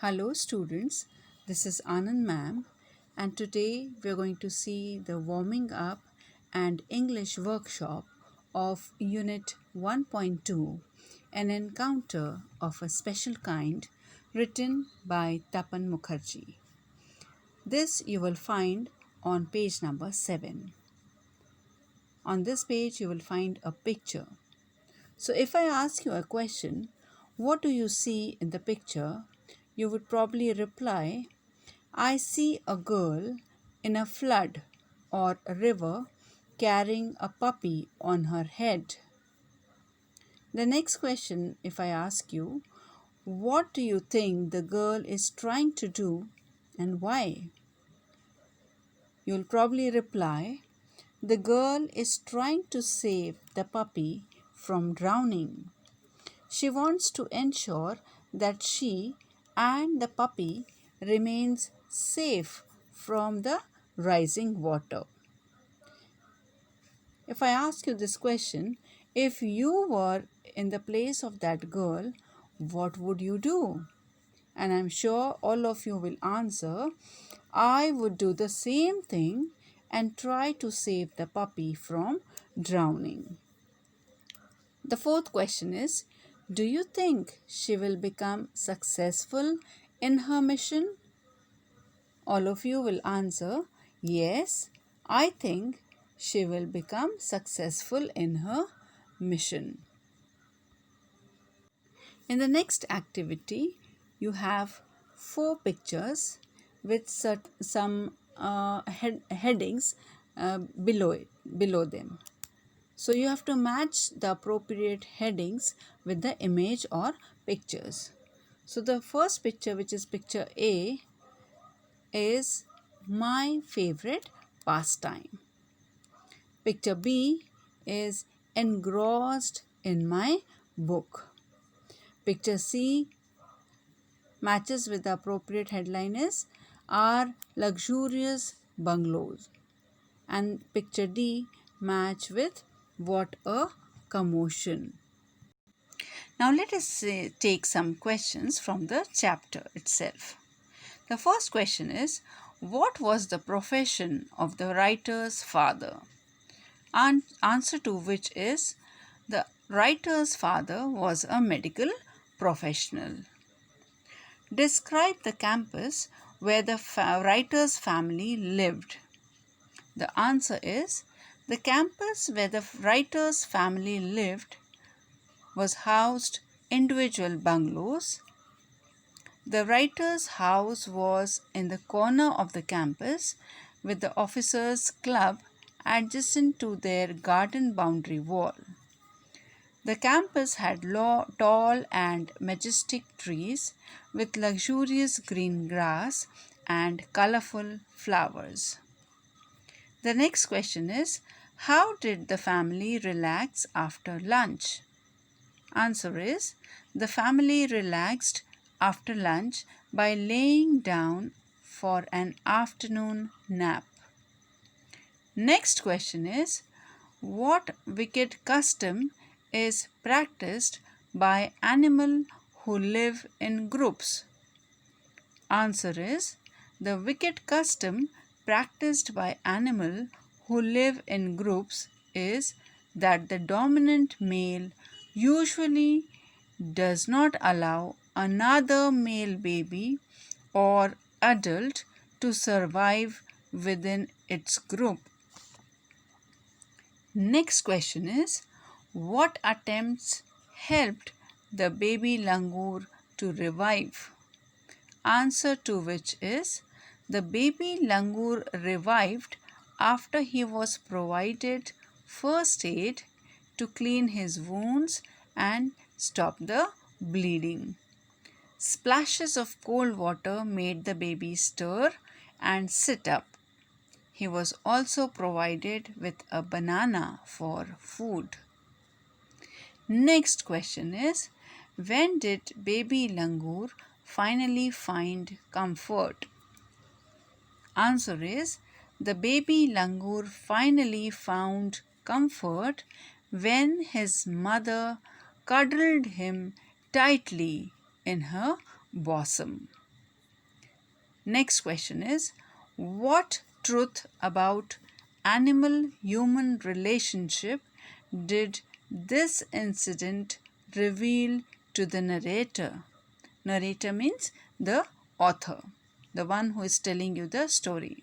Hello students, this is Anand ma'am and today we are going to see the warming up and English workshop of Unit 1.2, an encounter of a special kind written by Tapan Mukherjee. This you will find on page number 7. On this page you will find a picture. So if I ask you a question, what do you see in the picture? You would probably reply, I see a girl in a flood or a river carrying a puppy on her head. The next question, if I ask you, what do you think the girl is trying to do and why? You'll probably reply, the girl is trying to save the puppy from drowning. She wants to ensure that she and the puppy remains safe from the rising water. If I ask you this question, if you were in the place of that girl, what would you do? And I'm sure all of you will answer, I would do the same thing and try to save the puppy from drowning. The fourth question is, do you think she will become successful in her mission? All of you will answer, yes, I think she will become successful in her mission. In the next activity, you have 4 pictures with some headings below them. So you have to match the appropriate headings with the image or pictures. So the first picture, which is picture A, is my favorite pastime. Picture B is engrossed in my book. Picture C matches with the appropriate headline is our luxurious bungalows. And picture D match with what a commotion. Now let us take some questions from the chapter itself. The first question is, what was the profession of the writer's father? Answer to which is, the writer's father was a medical professional. Describe the campus where the writer's family lived. The answer is, the campus where the writer's family lived was housed individual bungalows. The writer's house was in the corner of the campus with the officers' club adjacent to their garden boundary wall. The campus had tall and majestic trees with luxurious green grass and colorful flowers. The next question is, how did the family relax after lunch? Answer is, the family relaxed after lunch by laying down for an afternoon nap. Next question is, what wicked custom is practiced by animals who live in groups? Answer is, the wicked custom practiced by animals who live in groups is that the dominant male usually does not allow another male baby or adult to survive within its group. Next question is, what attempts helped the baby langur to revive? Answer to which is, the baby langur revived after he was provided first aid to clean his wounds and stop the bleeding. Splashes of cold water made the baby stir and sit up. He was also provided with a banana for food. Next question is, when did baby langur finally find comfort? Answer is, the baby langur finally found comfort when his mother cuddled him tightly in her bosom. Next question is, what truth about animal-human relationship did this incident reveal to the narrator? Narrator means the author, the one who is telling you the story.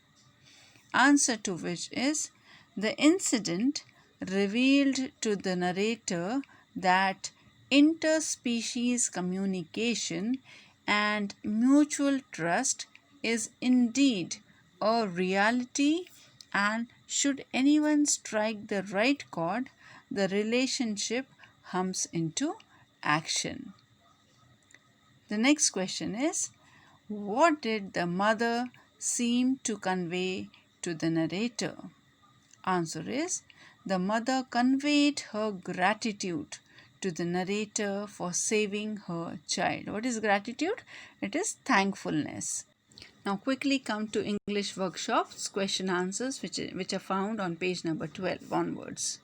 Answer to which is, the incident revealed to the narrator that interspecies communication and mutual trust is indeed a reality, and should anyone strike the right chord, the relationship hums into action. The next question is, what did the mother seem to convey to the narrator? Answer is, the mother conveyed her gratitude to the narrator for saving her child. What is gratitude? It is thankfulness. Now quickly come to English workshops, question answers which are found on page number 12 onwards.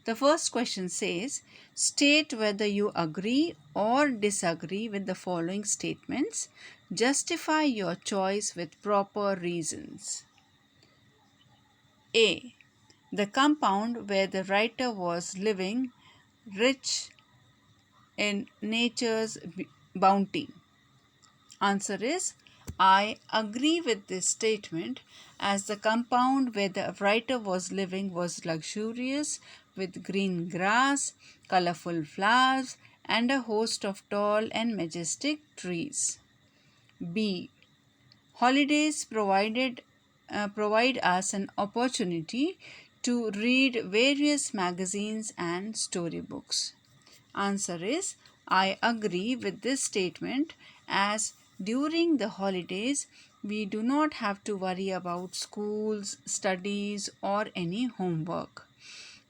The first question says, state whether you agree or disagree with the following statements. Justify your choice with proper reasons. A. The compound where the writer was living, rich in nature's bounty. Answer is, I agree with this statement, as the compound where the writer was living was luxurious with green grass, colorful flowers, and a host of tall and majestic trees. B. Holidays provide us an opportunity to read various magazines and storybooks. Answer is, I agree with this statement, as during the holidays we do not have to worry about schools, studies, or any homework.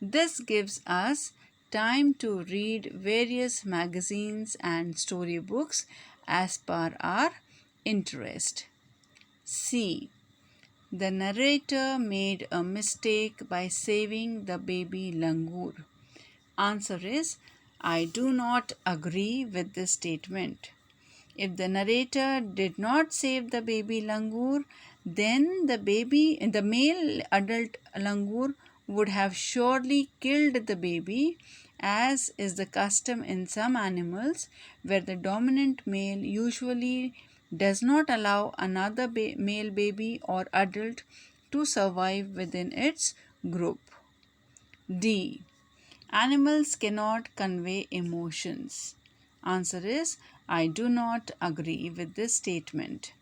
This gives us time to read various magazines and storybooks as per our interest. C. The narrator made a mistake by saving the baby langur. Answer is, I do not agree with this statement. If the narrator did not save the baby langur, then the male adult langur would have surely killed the baby, as is the custom in some animals where the dominant male usually does not allow another male baby or adult to survive within its group. D. Animals cannot convey emotions. Answer is, I do not agree with this statement.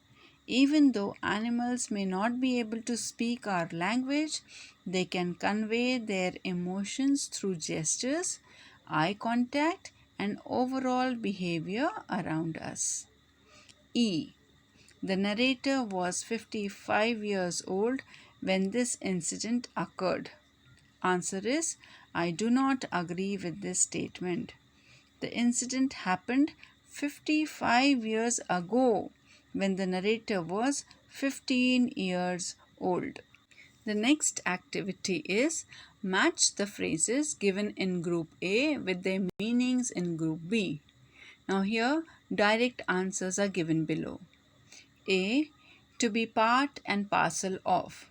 Even though animals may not be able to speak our language, they can convey their emotions through gestures, eye contact, and overall behavior around us. E. The narrator was 55 years old when this incident occurred. Answer is, I do not agree with this statement. The incident happened 55 years ago when the narrator was 15 years old. The next activity is match the phrases given in group A with their meanings in group B. Now here direct answers are given below. A. To be part and parcel of.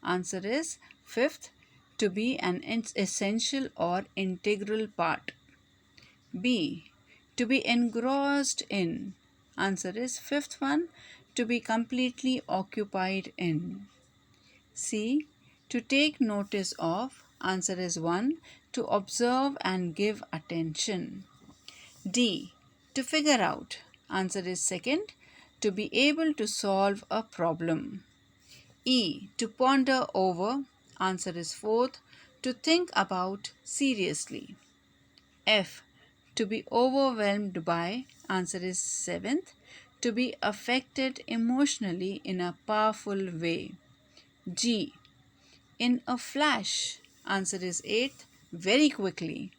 Answer is, fifth, to be an essential or integral part. B. To be engrossed in. Answer is, fifth one, to be completely occupied in. C. To take notice of. Answer is 1. To observe and give attention. D. To figure out. Answer is second. To be able to solve a problem. E. To ponder over. Answer is fourth. To think about seriously. F. To be overwhelmed by. Answer is seventh. To be affected emotionally in a powerful way. G. In a flash. Answer is eighth. Very quickly.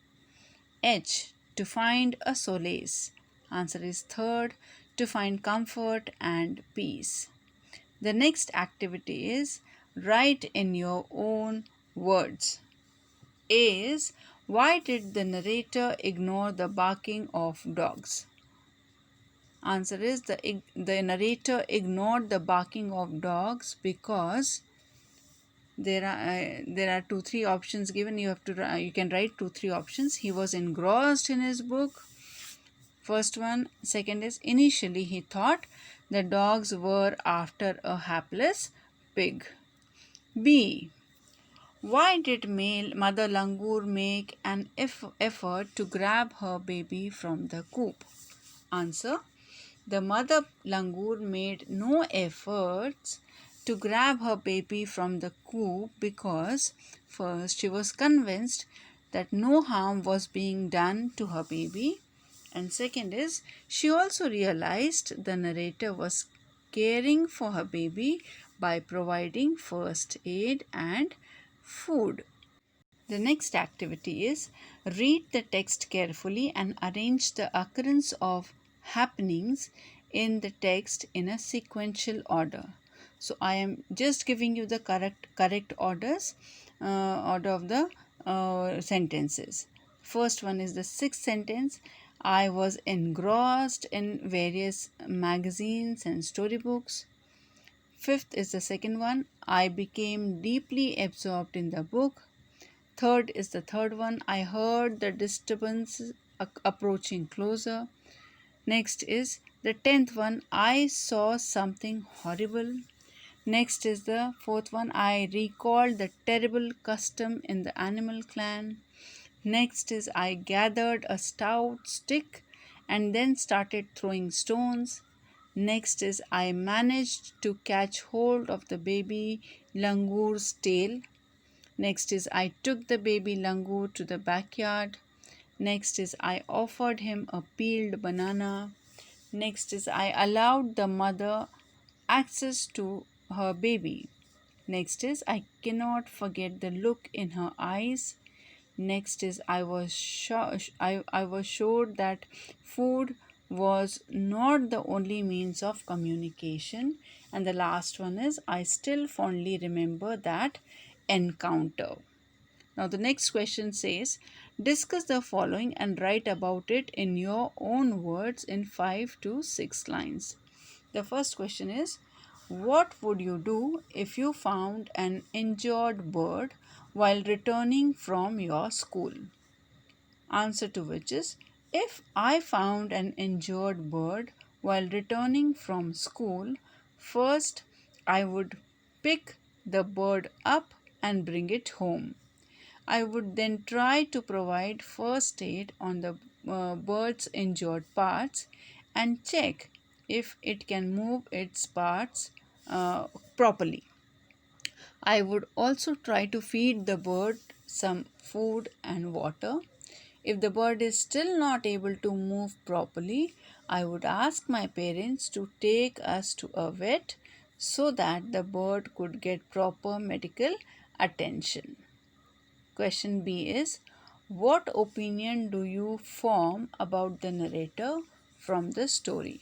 H. To find a solace. Answer is third. To find comfort and peace. The next activity is write in your own words. A is, why did the narrator ignore the barking of dogs? Answer is the narrator ignored the barking of dogs because there are two three options given. You can write two three options. He was engrossed in his book. First one. Second is initially he thought the dogs were after a hapless pig. B. Why did mother langur make an effort to grab her baby from the coop? Answer. The mother langur made no efforts to grab her baby from the coop because first she was convinced that no harm was being done to her baby, and second is she also realized the narrator was caring for her baby by providing first aid and food. The next activity is read the text carefully and arrange the occurrence of happenings in the text in a sequential order. So I am just giving you the correct order of the sentences. First one is the sixth sentence. I was engrossed in various magazines and storybooks. Fifth is the second one. I became deeply absorbed in the book. Third is the third one. I heard the disturbance approaching closer. Next is the 10th one. I saw something horrible. Next is the fourth one. I recalled the terrible custom in the animal clan. Next is I gathered a stout stick and then started throwing stones. Next is I managed to catch hold of the baby langur's tail. Next is I took the baby langur to the backyard. Next is I offered him a peeled banana. Next is I allowed the mother access to her baby. Next is I cannot forget the look in her eyes. Next is I was sure that food was not the only means of communication. And the last one is I still fondly remember that encounter. Now the next question says discuss the following and write about it in your own words in 5 to 6 lines. The first question is what would you do if you found an injured bird while returning from your school? Answer to which is if I found an injured bird while returning from school, first I would pick the bird up and bring it home. I would then try to provide first aid on the bird's injured parts and check if it can move its parts properly. I would also try to feed the bird some food and water. If the bird is still not able to move properly, I would ask my parents to take us to a vet so that the bird could get proper medical attention. Question B is what opinion do you form about the narrator from the story?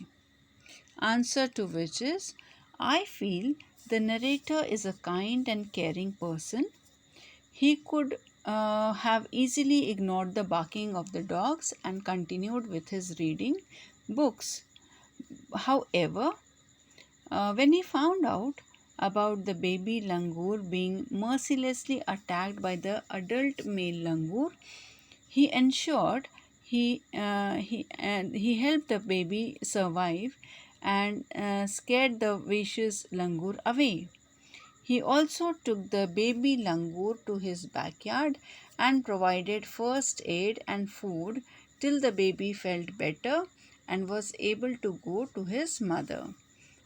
Answer to which is I feel the narrator is a kind and caring person. He could have easily ignored the barking of the dogs and continued with his reading books. However, when he found out about the baby langur being mercilessly attacked by the adult male langur, he ensured he helped the baby survive and scared the vicious langur away. He also took the baby langur to his backyard and provided first aid and food till the baby felt better and was able to go to his mother.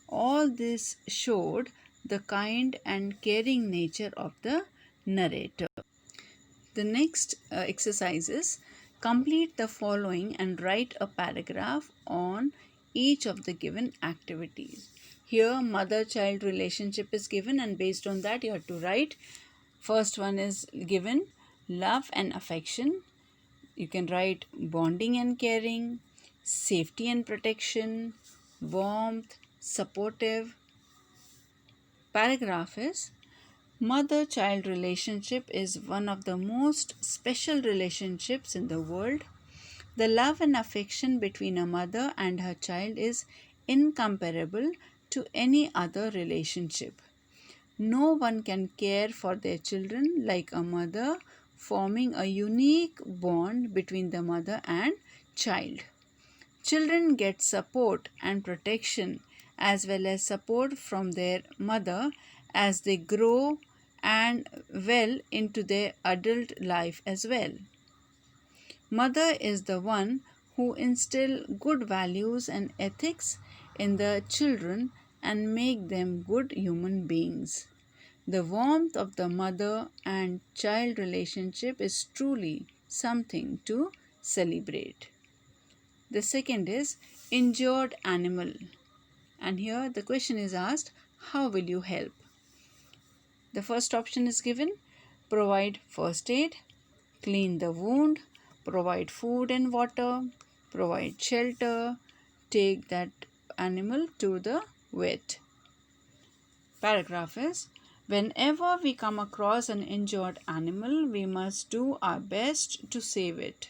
All this showed the kind and caring nature of the narrator. The next exercise is complete the following and write a paragraph on each of the given activities. Here mother-child relationship is given and based on that you have to write. First one is given love and affection. You can write bonding and caring, safety and protection, warmth, supportive. Paragraph is mother-child relationship is one of the most special relationships in the world. The love and affection between a mother and her child is incomparable to any other relationship. No one can care for their children like a mother, forming a unique bond between the mother and child. Children get support and protection as well as support from their mother as they grow and well into their adult life as well. Mother is the one who instill good values and ethics in the children and make them good human beings. The warmth of the mother and child relationship is truly something to celebrate. The second is injured animal. And here the question is asked, how will you help? The first option is given, provide first aid, clean the wound, provide food and water, provide shelter, take that animal to the vet. Paragraph is, whenever we come across an injured animal, we must do our best to save it.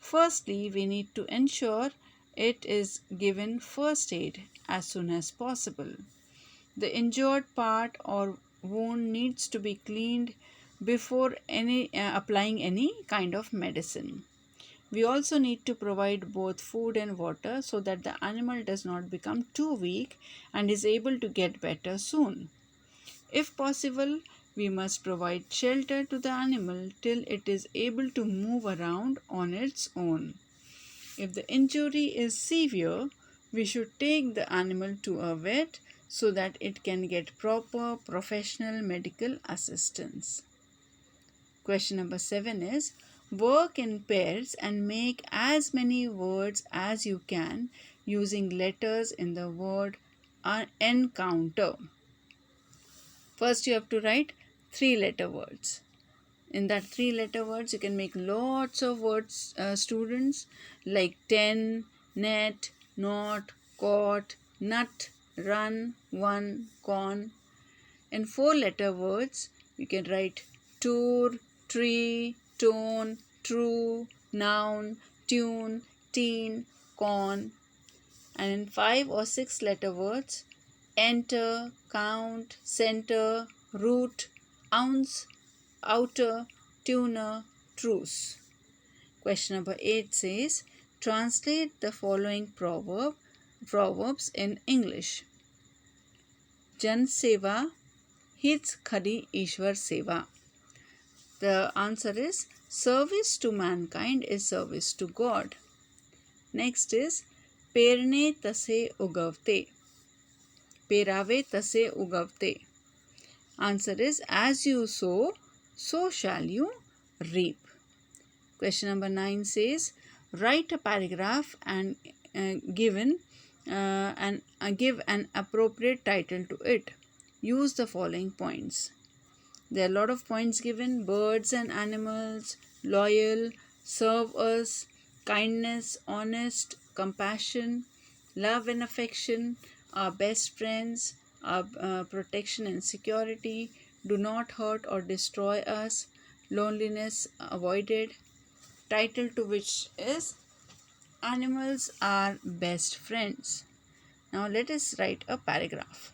Firstly, we need to ensure it is given first aid as soon as possible. The injured part or wound needs to be cleaned before applying any kind of medicine. We also need to provide both food and water so that the animal does not become too weak and is able to get better soon. If possible, we must provide shelter to the animal till it is able to move around on its own. If the injury is severe, we should take the animal to a vet so that it can get proper professional medical assistance. Question number 7 is, work in pairs and make as many words as you can using letters in the word encounter. First you have to write 3-letter words. In that 3-letter words, you can make lots of words, students, like 10, net, not, caught, nut, run, one, con. In 4-letter words, you can write tour, tree, tone, true, noun, tune, teen, con. And in 5 or 6-letter words, enter, count, center, root, ounce, outer, tuner, truce. Question number 8 says, translate the following proverbs in English. Jan seva hits khari Ishwar seva. The answer is, service to mankind is service to God. Next is, Perne tase ugavte. Perave tase ugavte. Answer is, as you sow, so shall you reap. Question number 9 says, write a paragraph and give an appropriate title to it. Use the following points. There are a lot of points given: birds and animals, loyal, serve us, kindness, honest, compassion, love and affection, our best friends, our protection and security, do not hurt or destroy us, loneliness avoided. Title to which is Animals Are Best Friends. Now let us write a paragraph.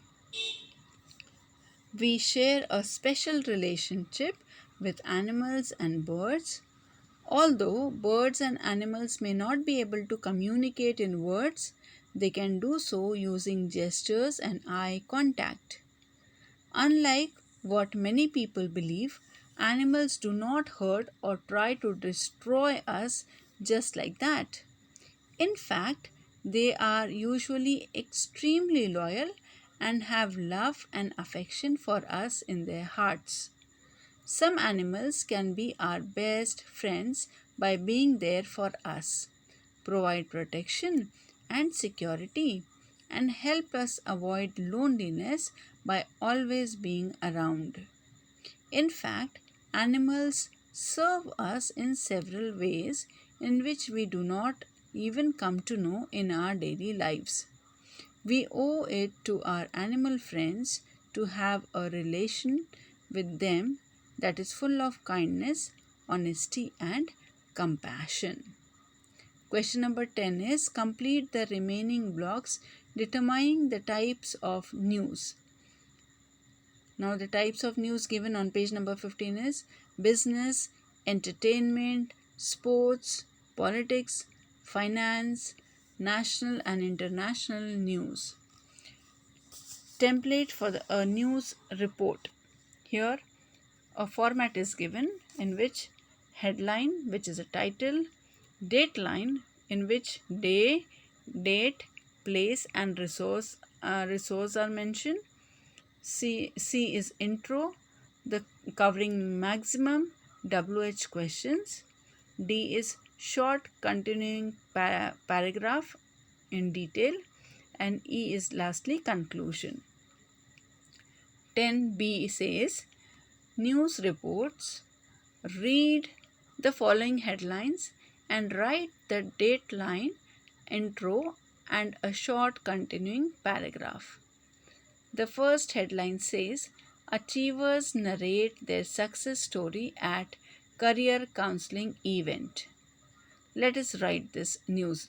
We share a special relationship with animals and birds. Although birds and animals may not be able to communicate in words, they can do so using gestures and eye contact. Unlike what many people believe, animals do not hurt or try to destroy us just like that. In fact, they are usually extremely loyal and have love and affection for us in their hearts. Some animals can be our best friends by being there for us, provide protection and security, and help us avoid loneliness by always being around. In fact, animals serve us in several ways in which we do not even come to know in our daily lives. We owe it to our animal friends to have a relation with them that is full of kindness, honesty, and compassion. Question number 10 is complete the remaining blocks determining the types of news. Now the types of news given on page number 15 is business, entertainment, sports, politics, finance, national and international news. Template for a news report. Here a format is given in which headline, which is a title, dateline, in which day, date, place and resource are mentioned. C is intro, the covering maximum WH questions. D is short continuing paragraph in detail, and E is lastly conclusion. 10B says news reports, read the following headlines and write the dateline, intro and a short continuing paragraph. The first headline says achievers narrate their success story at career counseling event. Let us write this news.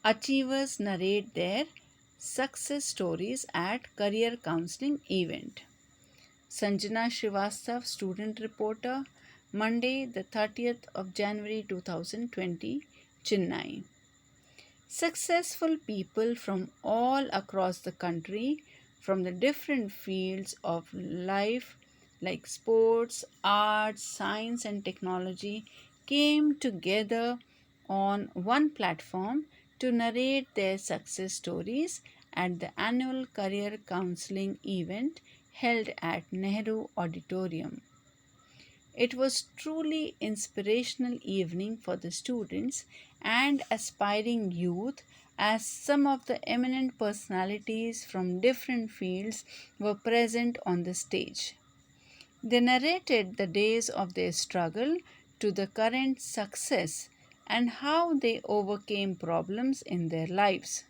Achievers narrate their success stories at career counseling event. Sanjana Srivastav, student reporter, Monday, the 30th of January 2020, Chennai. Successful people from all across the country, from the different fields of life like sports, arts, science, and technology, came together on one platform to narrate their success stories at the annual career counseling event held at Nehru Auditorium. It was truly inspirational evening for the students and aspiring youth, as some of the eminent personalities from different fields were present on the stage. They narrated the days of their struggle to the current success and how they overcame problems in their lives.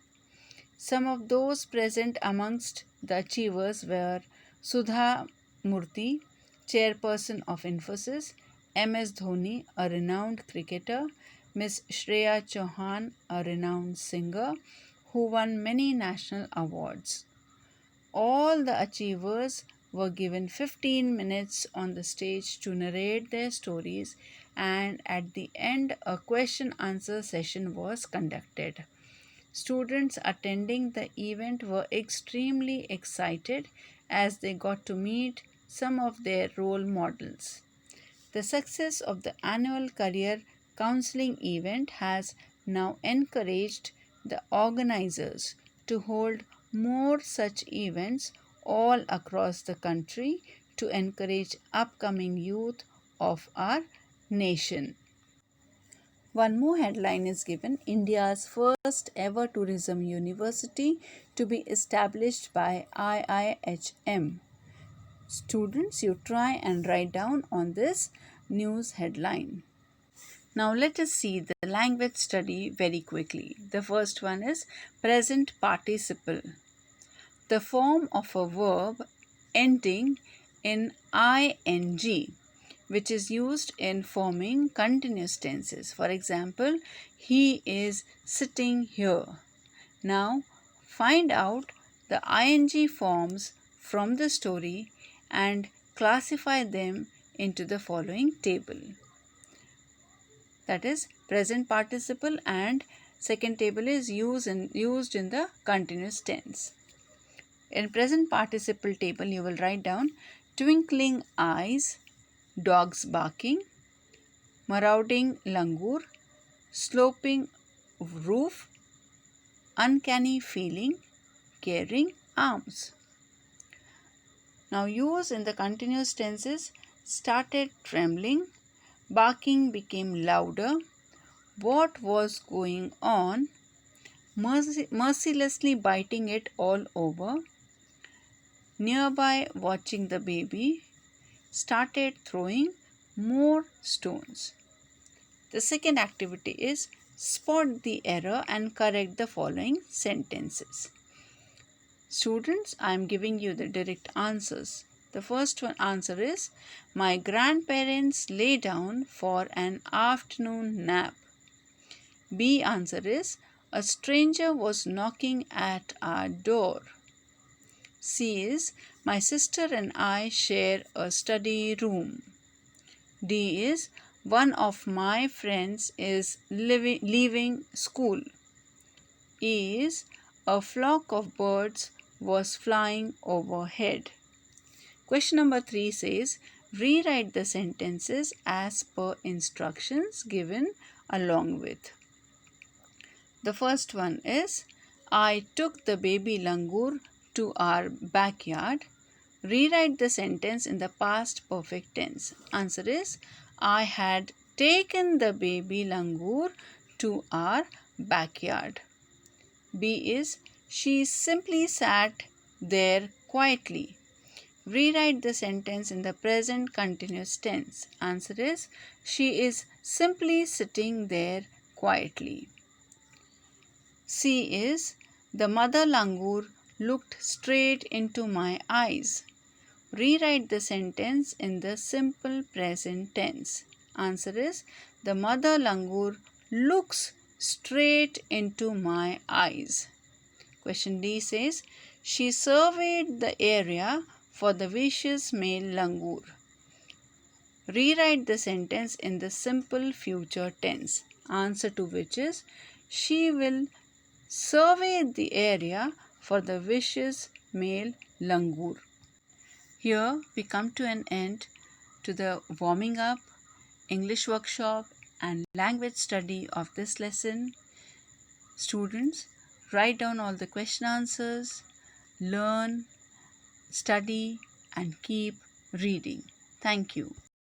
Some of those present amongst the achievers were Sudha Murthy, chairperson of Infosys, MS Dhoni, a renowned cricketer, Miss Shreya Chauhan, a renowned singer, who won many national awards. All the achievers were given 15 minutes on the stage to narrate their stories, and at the end, a question answer session was conducted. Students attending the event were extremely excited as they got to meet some of their role models. The success of the annual career counseling event has now encouraged the organizers to hold more such events all across the country to encourage upcoming youth of our nation. One more headline is given: India's first ever tourism university to be established by IIHM. Students, you try and write down on this news headline. Now let us see the language study very quickly. The first one is present participle, the form of a verb ending in ing, which is used in forming continuous tenses. For example, he is sitting here. Now find out the ing forms from the story and classify them into the following table. That is present participle, and second table is used in the continuous tense. In present participle table, you will write down twinkling eyes, dogs barking, marauding langur, sloping roof, uncanny feeling, caring arms. Now use in the continuous tenses: started trembling, barking became louder, what was going on, mercilessly biting it all over, nearby watching the baby, started throwing more stones. The second activity is spot the error and correct the following sentences. Students, I am giving you the direct answers. The first one answer is my grandparents lay down for an afternoon nap. B answer is a stranger was knocking at our door. C is my sister and I share a study room. D is one of my friends is leaving school. E is a flock of birds was flying overhead. Question number 3 says rewrite the sentences as per instructions given along with. The first one is I took the baby langur to our backyard. Rewrite the sentence in the past perfect tense. Answer is I had taken the baby langur to our backyard. B is she simply sat there quietly. Rewrite the sentence in the present continuous tense. Answer is she is simply sitting there quietly. C is the mother langur looked straight into my eyes. Rewrite the sentence in the simple present tense. Answer is the mother langur looks straight into my eyes. Question D says she surveyed the area for the vicious male langur. Rewrite the sentence in the simple future tense. Answer to which is she will survey the area for the vicious male langur. Here we come to an end to the warming up, English workshop and language study of this lesson. Students, write down all the question answers, learn, study and keep reading. Thank you.